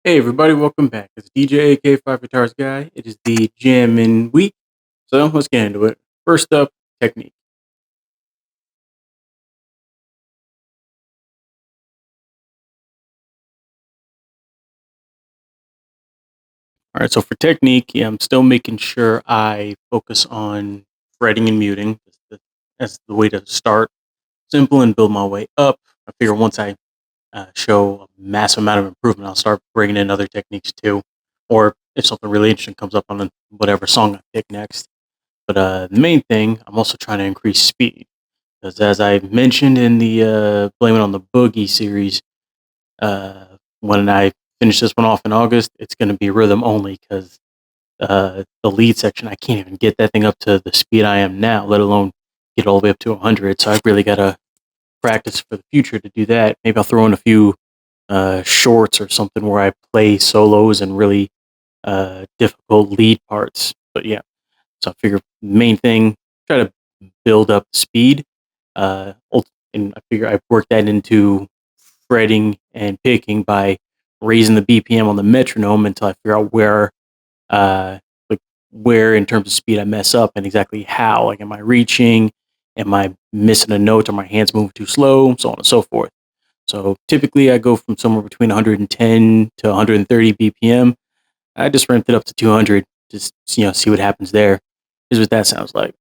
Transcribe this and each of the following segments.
Hey everybody, welcome back. It's DJ AK 5 Guitars Guy. It is the jamming week, so let's get into it. First up, technique. All right, so for technique, I'm still making sure I focus on fretting and muting. That's the way to start. Simple and build my way up. I figure once I show a massive amount of improvement, I'll start bringing in other techniques too. Or if something really interesting comes up on whatever song I pick next. But the main thing, I'm also trying to increase speed. Because as I mentioned in the Blame It on the Boogie series, when I finish this one off in August, it's going to be rhythm only because the lead section, I can't even get that thing up to the speed I am now, let alone get all the way up to 100. So I've really got to practice for the future to do that. Maybe I'll throw in a few shorts or something where I play solos and really difficult lead parts. But yeah, so I figure main thing, try to build up speed. Uh, and I figure I work that into fretting and picking by raising the BPM on the metronome until I figure out uh, like where in terms of speed I mess up and exactly how. Like, am I reaching? Am I missing a note? Are my hands moving too slow? So on and so forth. So typically I go from somewhere between 110 to 130 BPM. I just ramped it up to 200. Just see what happens there. Here's what that sounds like.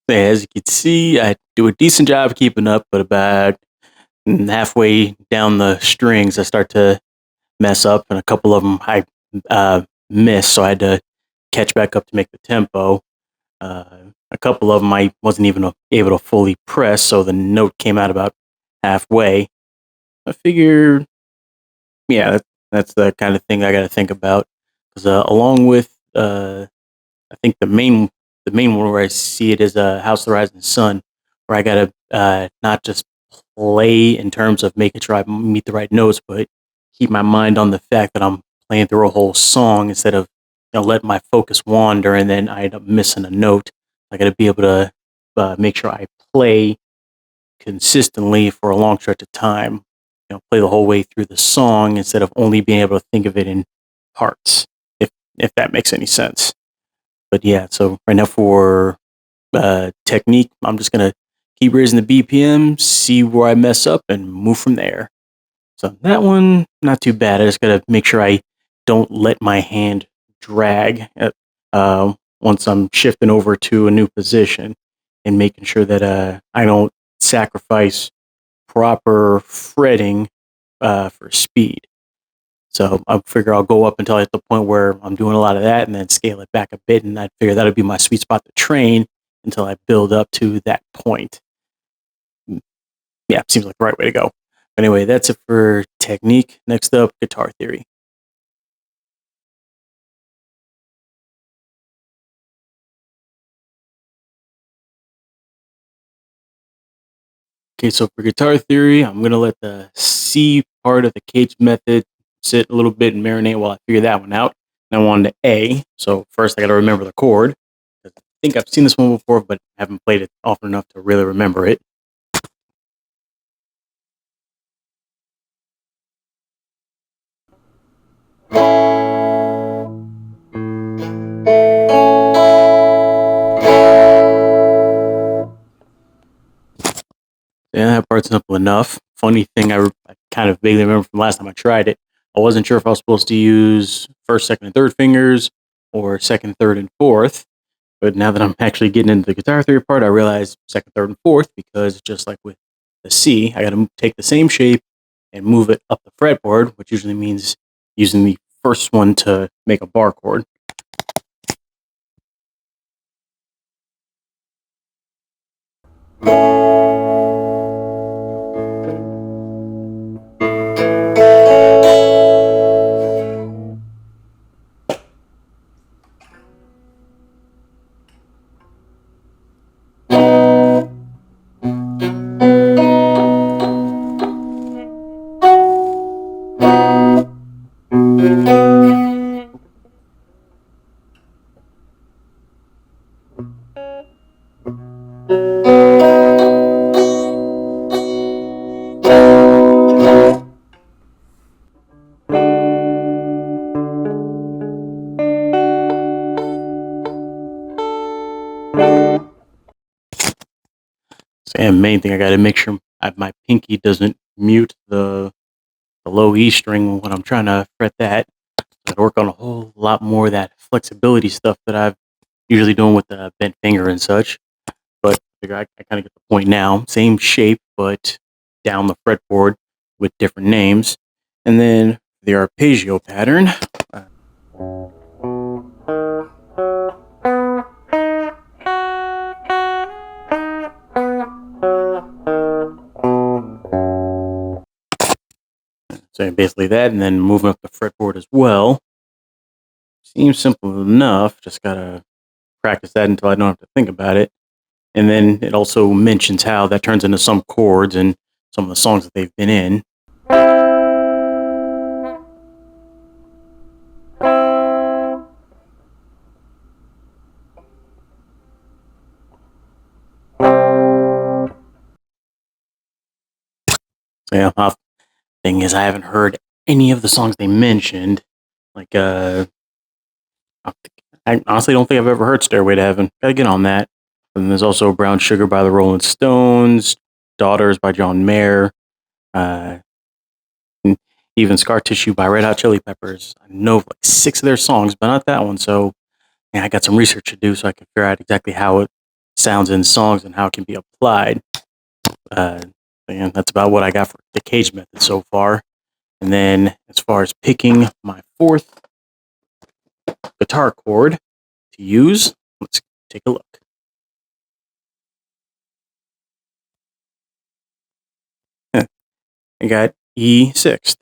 As you can see, I do a decent job keeping up, but about halfway down the strings, I start to mess up, and a couple of them I missed, so I had to catch back up to make the tempo. A couple of them I wasn't even able to fully press, so the note came out about halfway. I figure, yeah, that's the kind of thing I got to think about. Because along with, I think the main one where I see it is House of the Rising Sun, where I got to not just play in terms of making sure I meet the right notes, but keep my mind on the fact that I'm playing through a whole song instead of letting my focus wander and then I end up missing a note. I got to be able to make sure I play consistently for a long stretch of time. Play the whole way through the song instead of only being able to think of it in parts. If that makes any sense. But yeah, so right now for technique, I'm just gonna keep raising the BPM, see where I mess up, and move from there. So that one, not too bad. I just gotta make sure I don't let my hand drag once I'm shifting over to a new position, and making sure that I don't sacrifice proper fretting for speed. So I figure I'll go up until at the point where I'm doing a lot of that and then scale it back a bit. And I figure that'll be my sweet spot to train until I build up to that point. Yeah, seems like the right way to go. Anyway, that's it for technique. Next up, guitar theory. Okay, so for guitar theory, I'm going to let the C part of the Cates method sit a little bit and marinate while I figure that one out. And I wanted to A. So first I got to remember the chord. I think I've seen this one before, but haven't played it often enough to really remember it. part's simple enough. Funny thing, I kind of vaguely remember from last time I tried it. I wasn't sure if I was supposed to use first, second, and third fingers or second, third, and fourth. But now that I'm actually getting into the guitar theory part, I realize second, third, and fourth, because just like with the C, I got to take the same shape and move it up the fretboard, which usually means using the first one to make a bar chord. And main thing, I got to make sure my pinky doesn't mute the low E string when I'm trying to fret that. I'd work on a whole lot more of that flexibility stuff that I've usually doing with the bent finger and such. But I kind of get the point now. Same shape, but down the fretboard with different names. And then the arpeggio pattern. So basically that, and then moving up the fretboard as well. Seems simple enough. Just gotta practice that until I don't have to think about it. And then it also mentions how that turns into some chords and some of the songs that they've been in. So yeah, thing is, I haven't heard any of the songs they mentioned. Like, I honestly don't think I've ever heard Stairway to Heaven. Gotta get on that. And there's also Brown Sugar by the Rolling Stones, Daughters by John Mayer, even Scar Tissue by Red Hot Chili Peppers. I know like 6 of their songs, but not that one. So yeah, I got some research to do so I can figure out exactly how it sounds in songs and how it can be applied. And that's about what I got for the Cage method so far. And then as far as picking my 4th guitar chord to use, let's take a look. I got E6.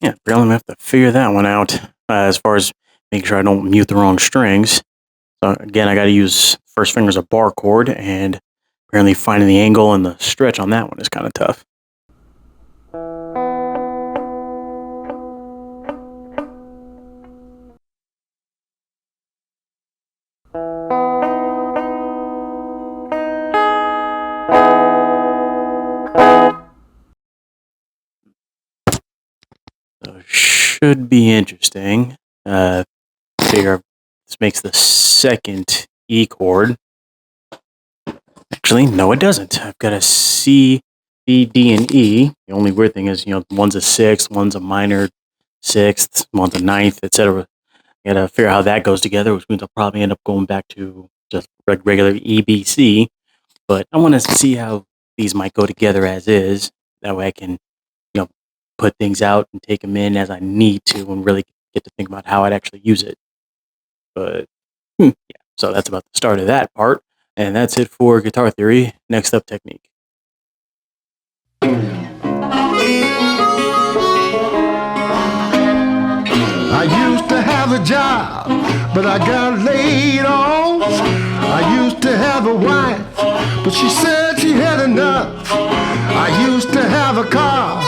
Yeah, barely have to figure that one out as far as making sure I don't mute the wrong strings. So again, I got to use first finger as a bar chord, and apparently finding the angle and the stretch on that one is kind of tough. So should be interesting. Figure this makes the 2nd E chord. Actually, no, it doesn't. I've got a C, B, D, and E. The only weird thing is, one's a 6th, one's a minor 6th, one's a 9th, etc. I gotta figure out how that goes together, which means I'll probably end up going back to just regular EBC. But I want to see how these might go together as is. That way I can, put things out and take them in as I need to and really get to think about how I'd actually use it. But yeah, so that's about the start of that part. And that's it for guitar theory. Next up, technique. I used to have a job, but I got laid off. I used to have a wife, but she said she had enough. I used to have a car,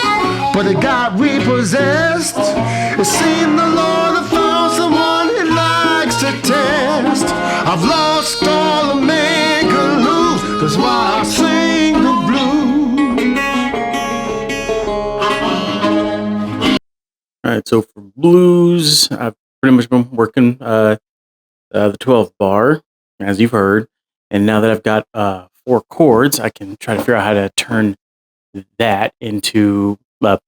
but it got repossessed. It seemed the Lord had found someone he liked. I've lost all the man could lose. That's why I sing the blues. All right, so for blues, I've pretty much been working the 12th bar, as you've heard. And now that I've got 4 chords, I can try to figure out how to turn that into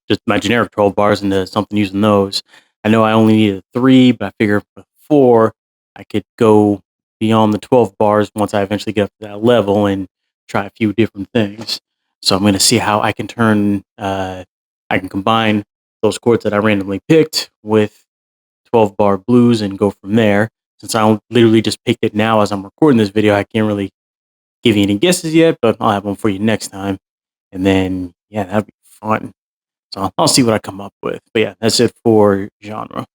just my generic 12 bars into something using those. I know I only needed 3, but I figure for 4, I could go beyond the 12 bars once I eventually get up to that level and try a few different things. So I'm going to see how I can combine those chords that I randomly picked with 12 bar blues and go from there. Since I literally just picked it now as I'm recording this video, I can't really give you any guesses yet, but I'll have one for you next time. And then, yeah, that'd be fun. So I'll see what I come up with. But yeah, that's it for genre.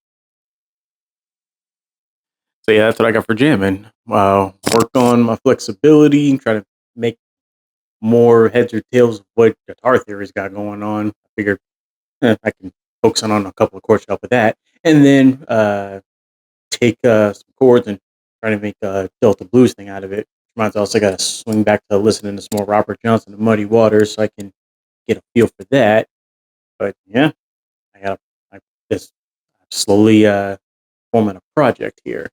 So yeah, that's what I got for jamming. Work on my flexibility and try to make more heads or tails of what Guitar Theory's got going on. I figured I can focus on a couple of chords to help with that. And then take some chords and try to make a Delta Blues thing out of it. Reminds me, also got to swing back to listening to some more Robert Johnson and Muddy Waters so I can get a feel for that. But yeah, I just slowly forming a project here.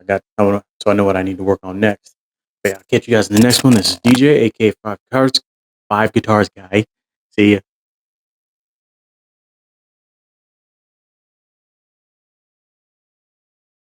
So I know what I need to work on next. But yeah, I'll catch you guys in the next one. This is DJ, aka 5 Guitars Guy. See ya.